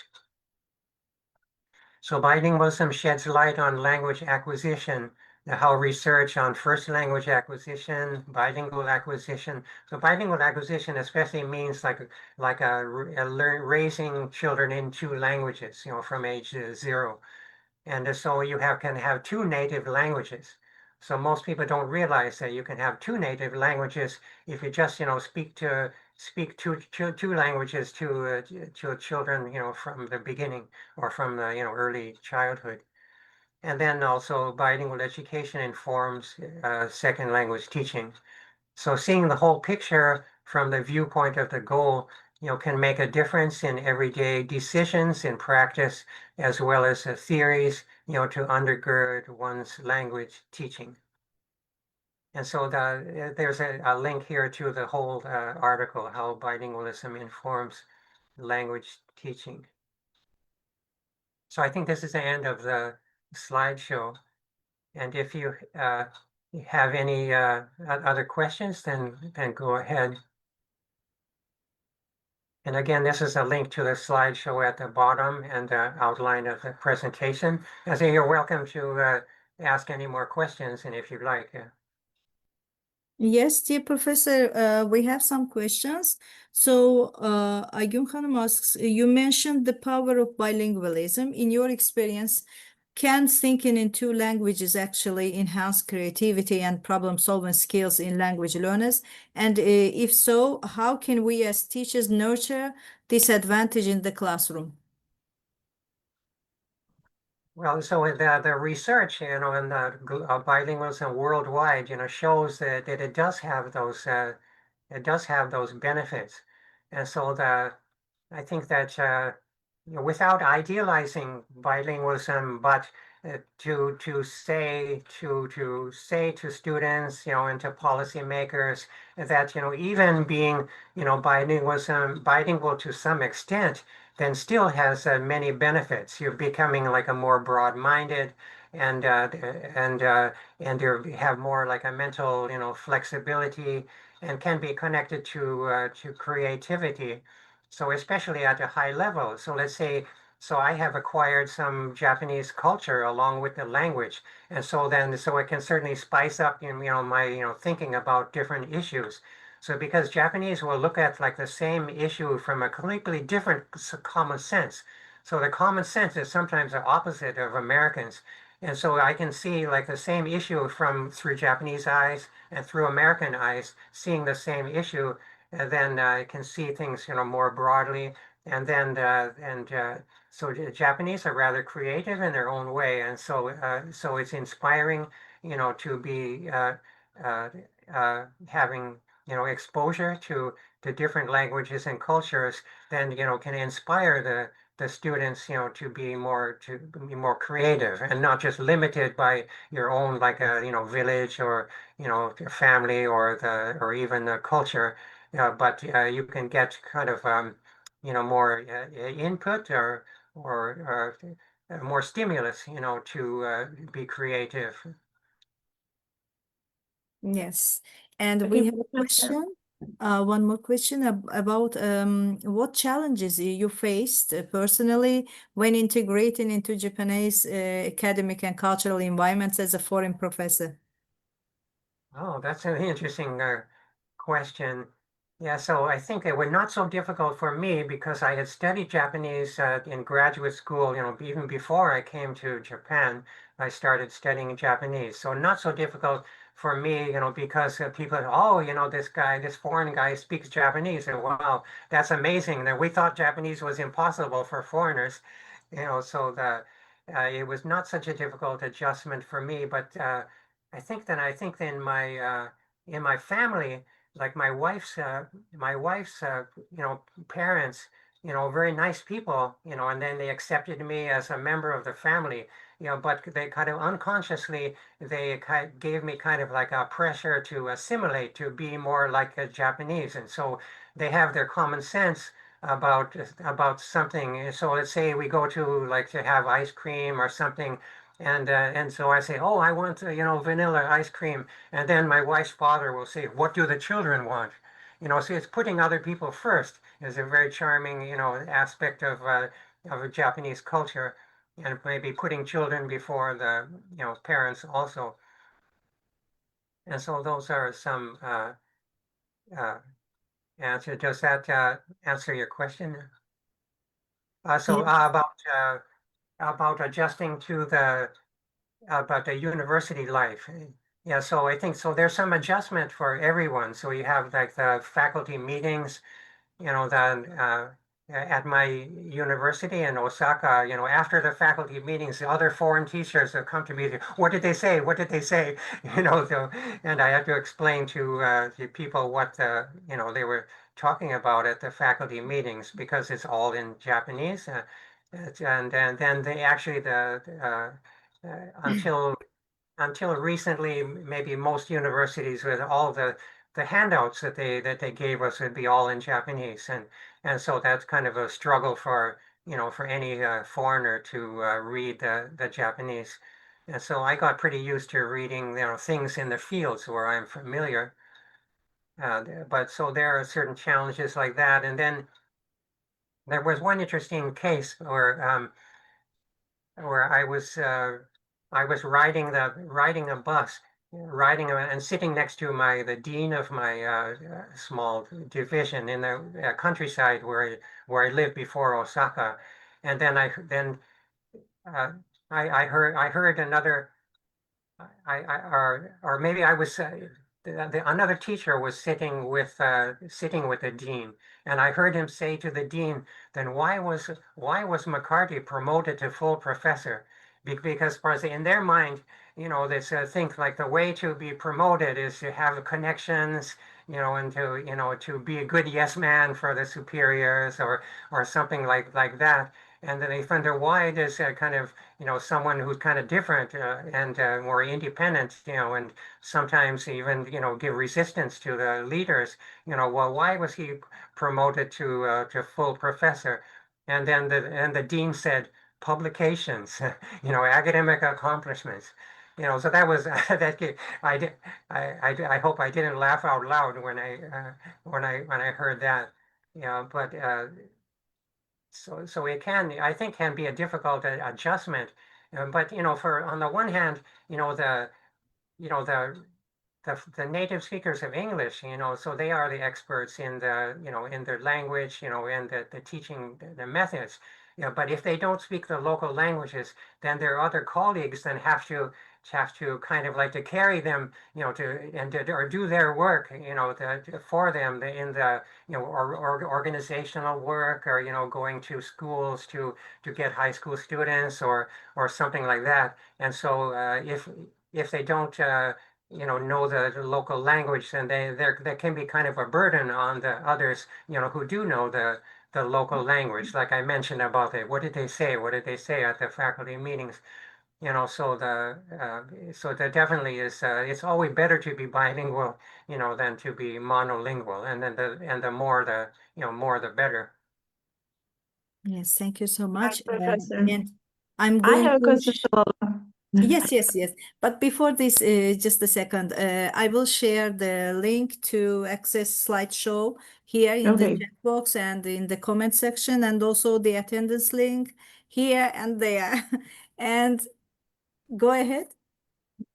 So bilingualism sheds light on language acquisition, how research on first language acquisition, bilingual acquisition. So bilingual acquisition especially means raising children in two languages, from age 0. And so you can have two native languages. So most people don't realize that you can have two native languages if you just, speak two languages to children, from the beginning or from the, early childhood. And then also bilingual education informs second language teaching. So seeing the whole picture from the viewpoint of the goal, can make a difference in everyday decisions in practice, as well as theories, to undergird one's language teaching. And so there's a link here to the whole article, how bilingualism informs language teaching. So I think this is the end of the slideshow. And if you have any other questions, then go ahead. And again, this is a link to the slideshow at the bottom and the outline of the presentation. And so you're welcome to ask any more questions, and if you'd like. Yes, dear Professor, we have some questions. So, Aygün Hanım asks, you mentioned the power of bilingualism. In your experience, can thinking in two languages actually enhance creativity and problem-solving skills in language learners? And if so, how can we as teachers nurture this advantage in the classroom? Well, so the research, in the bilingualism worldwide, shows that it does have those benefits. And so I think that without idealizing bilingualism, but to say to students, and to policymakers that even being bilingual to some extent, then still has many benefits. You're becoming like a more broad-minded, and you have more like a mental flexibility, and can be connected to creativity. So especially at a high level. So let's say, so I have acquired some Japanese culture along with the language. And so it can certainly spice up, my, thinking about different issues. So because Japanese will look at like the same issue from a completely different common sense. So the common sense is sometimes the opposite of Americans. And so I can see like the same issue through Japanese eyes and through American eyes, seeing the same issue, and then can see things, more broadly. And then so the Japanese are rather creative in their own way, and so it's inspiring, to be having exposure to different languages and cultures. Then can inspire the students, to be more creative and not just limited by your own like a village or your family or even the culture, but you can get kind of more input or more stimulus, to be creative. Yes. And Okay, we have a Professor. question, one more question about what challenges you faced personally when integrating into Japanese academic and cultural environments as a foreign professor. Oh, that's an interesting question. Yeah, so I think it was not so difficult for me because I had studied Japanese in graduate school, even before I came to Japan, I started studying Japanese. So not so difficult for me, because people, oh, this foreign guy speaks Japanese. And wow, that's amazing. That we thought Japanese was impossible for foreigners, so it was not such a difficult adjustment for me, but I think in my family, like my wife's parents, very nice people, and then they accepted me as a member of the family, but they kind of unconsciously they gave me kind of like a pressure to assimilate, to be more like a Japanese, and so they have their common sense about something. So let's say we go to have ice cream or something. And so I say, oh, I want vanilla ice cream, and then my wife's father will say, what do the children want? So it's putting other people first is a very charming aspect of a Japanese culture, and maybe putting children before the parents also. And so those are some uh, answers. Does that answer your question? So Yeah. about adjusting to the about the university life. Yeah, so I think so there's some adjustment for everyone. So you have like the faculty meetings, then at my university in Osaka, after the faculty meetings, the other foreign teachers have come to me. What did they say? What did they say? And I had to explain to the people what they were talking about at the faculty meetings because it's all in Japanese. And then they actually until recently, maybe most universities with all the handouts that they gave us would be all in Japanese, and so that's kind of a struggle for for any foreigner to read the Japanese, and so I got pretty used to reading things in the fields where I'm familiar, but so there are certain challenges like that, and then there was one interesting case where I was riding a bus, and sitting next to the dean of my small division in the countryside where I lived before Osaka, and then uh, I heard another. Or maybe I was another teacher was sitting with the dean, and I heard him say to the dean, "Then why was McCarty promoted to full professor?" Because, for instance, in their mind, this think like the way to be promoted is to have connections, and to be a good yes man for the superiors or something like that. And then they wonder why does kind of someone who's kind of different and more independent, and sometimes even, give resistance to the leaders, well, why was he promoted to full professor? And then the dean said, publications, academic accomplishments. So that was I did I hope I didn't laugh out loud when I heard that. But so it I think can be a difficult adjustment. But for on the one hand, you know the the native speakers of English, so they are the experts in in their language, and the teaching the methods. But if they don't speak the local languages, then their other colleagues then have to kind of like to carry them, or do their work, for them in the or organizational work, or going to schools to get high school students or something like that. And so if they don't know the local language, then there can be kind of a burden on the others, who do know the local language. Like I mentioned about it, what did they say? What did they say at the faculty meetings? So there definitely is. It's always better to be bilingual, than to be monolingual, and then the more more the better. Yes, thank you so Hi, much. Professor. I'm I going have a to question, Shalala. Yes, yes, yes. But before this, just a second, I will share the link to access slideshow here in the Okay. chat box and in the comment section, and also the attendance link here and there. And go ahead.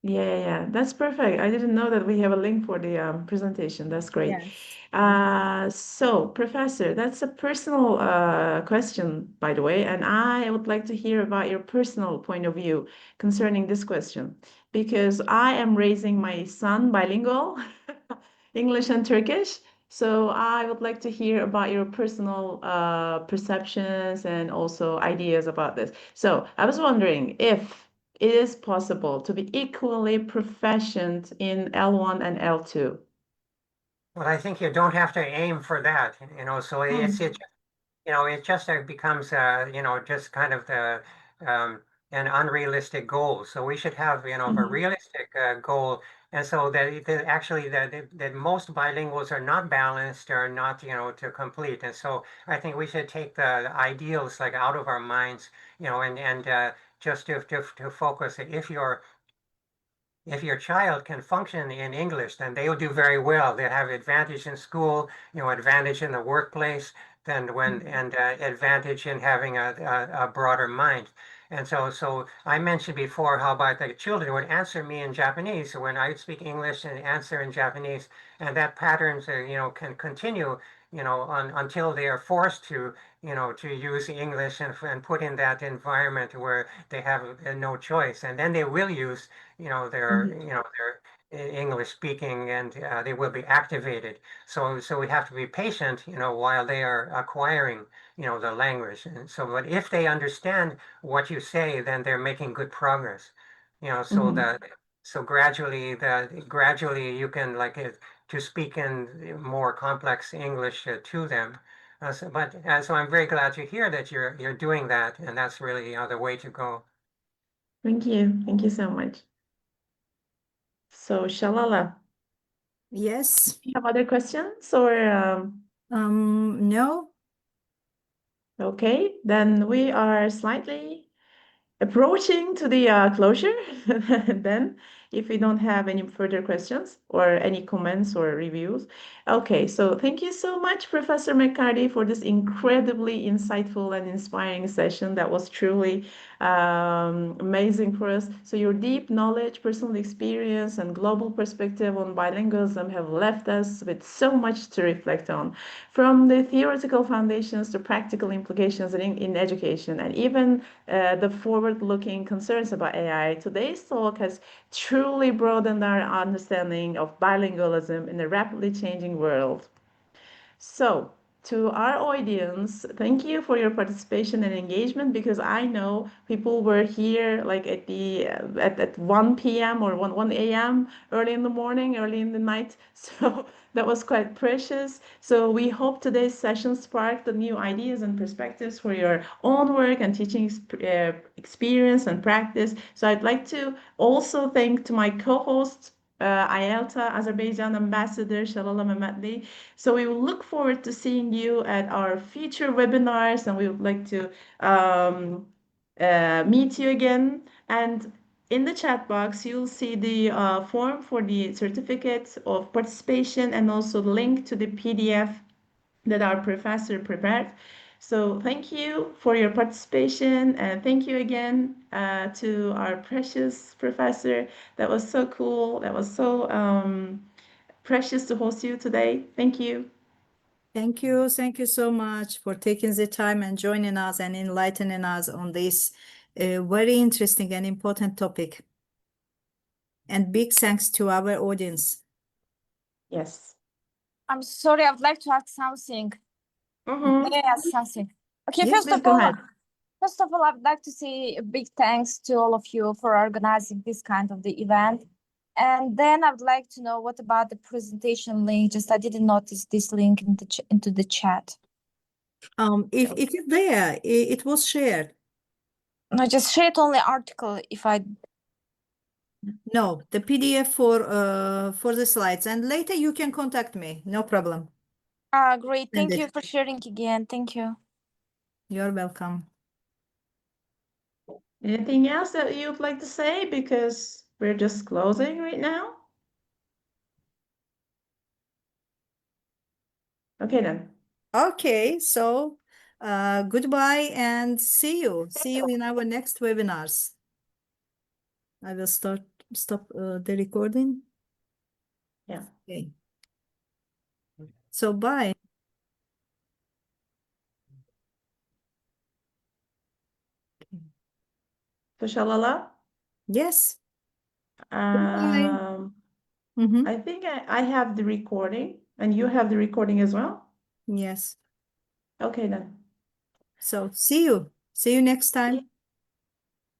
Yeah. That's perfect. I didn't know that we have a link for the presentation. That's great. Yes. So, Professor, that's a personal question, by the way, and I would like to hear about your personal point of view concerning this question, because I am raising my son bilingual, English and Turkish. So I would like to hear about your personal perceptions and also ideas about this. So I was wondering if it is possible to be equally proficient in L1 and L2. Well, I think you don't have to aim for that, so it just becomes, just kind of um, an unrealistic goal. So we should have, a Mhm, realistic goal. And so that most bilinguals are not balanced or not, to complete. And so I think we should take the ideals like out of our minds, and just to focus. If your child can function in English, then they'll do very well. They'll have advantage in school, advantage in the workplace, and advantage in having a broader mind. And so I mentioned before how about the children would answer me in Japanese. So when I speak English and answer in Japanese, and that patterns, can continue, until they are forced to use English and put in that environment where they have no choice, and then they will use mhm, their English speaking, and they will be activated. So we have to be patient, while they are acquiring, the language. And so, but if they understand what you say, then they're making good progress. So mhm. that so gradually you can to speak in more complex English to them. So I'm very glad to hear that you're doing that, and that's really the way to go. Thank you. Thank you so much. So, Shalala, Yes. you have other questions or No. okay, then we are slightly approaching to the closure. Then, if we don't have any further questions or any comments or reviews. Okay, so thank you so much, Professor McCarty, for this incredibly insightful and inspiring session. That was truly amazing for us. So your deep knowledge, personal experience, and global perspective on bilingualism have left us with so much to reflect on, from the theoretical foundations to practical implications in education, and even the forward-looking concerns about AI. Today's talk has truly broadened our understanding of bilingualism in a rapidly changing world. So, to our audience, thank you for your participation and engagement, because I know people were here like at the at 1 p.m. or 1 a.m. early in the morning, early in the night. So that was quite precious. So we hope today's session sparked the new ideas and perspectives for your own work and teaching experience and practice. So I'd like to also thank to my co-host, IELTA Azerbaijan Ambassador Shalala Mehmetli. So we will look forward to seeing you at our future webinars, and we would like to meet you again. And in the chat box, you'll see the form for the certificate of participation and also the link to the PDF that our professor prepared. So thank you for your participation, and thank you again to our precious professor. That was so cool. That was so precious to host you today. Thank you. Thank you. Thank you so much for taking the time and joining us and enlightening us on this very interesting and important topic. And big thanks to our audience. Yes. I'm sorry, I would like to ask something. Mm-hmm. May I ask something? Okay, Yes, please go ahead. first of all, I would like to say a big thanks to all of you for organizing this kind of the event. And then I would like to know what about the presentation link? Just I didn't notice this link in into the chat. If it is there, it was shared. No, just share it only article if I. No, the PDF for the slides, and later you can contact me. No problem. Great. Send Thank you it. for sharing again. Thank you. You're welcome. Anything else that you'd like to say? Because we're just closing right now. Okay then. Okay, so goodbye and see you. See you in our next webinars. I will stop the recording. Yeah. Okay. So bye. So shalala. Yes. Goodbye. Um, Mhm. I think I have the recording and you have the recording as well. Yes. Okay then. So see you. See you next time.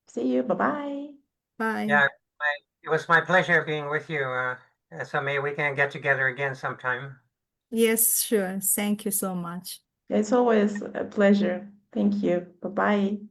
See you. Bye-bye. Bye. Yeah, it was my pleasure being with you. So maybe we can get together again sometime. Yes, sure. Thank you so much. It's always a pleasure. Thank you. Bye-bye.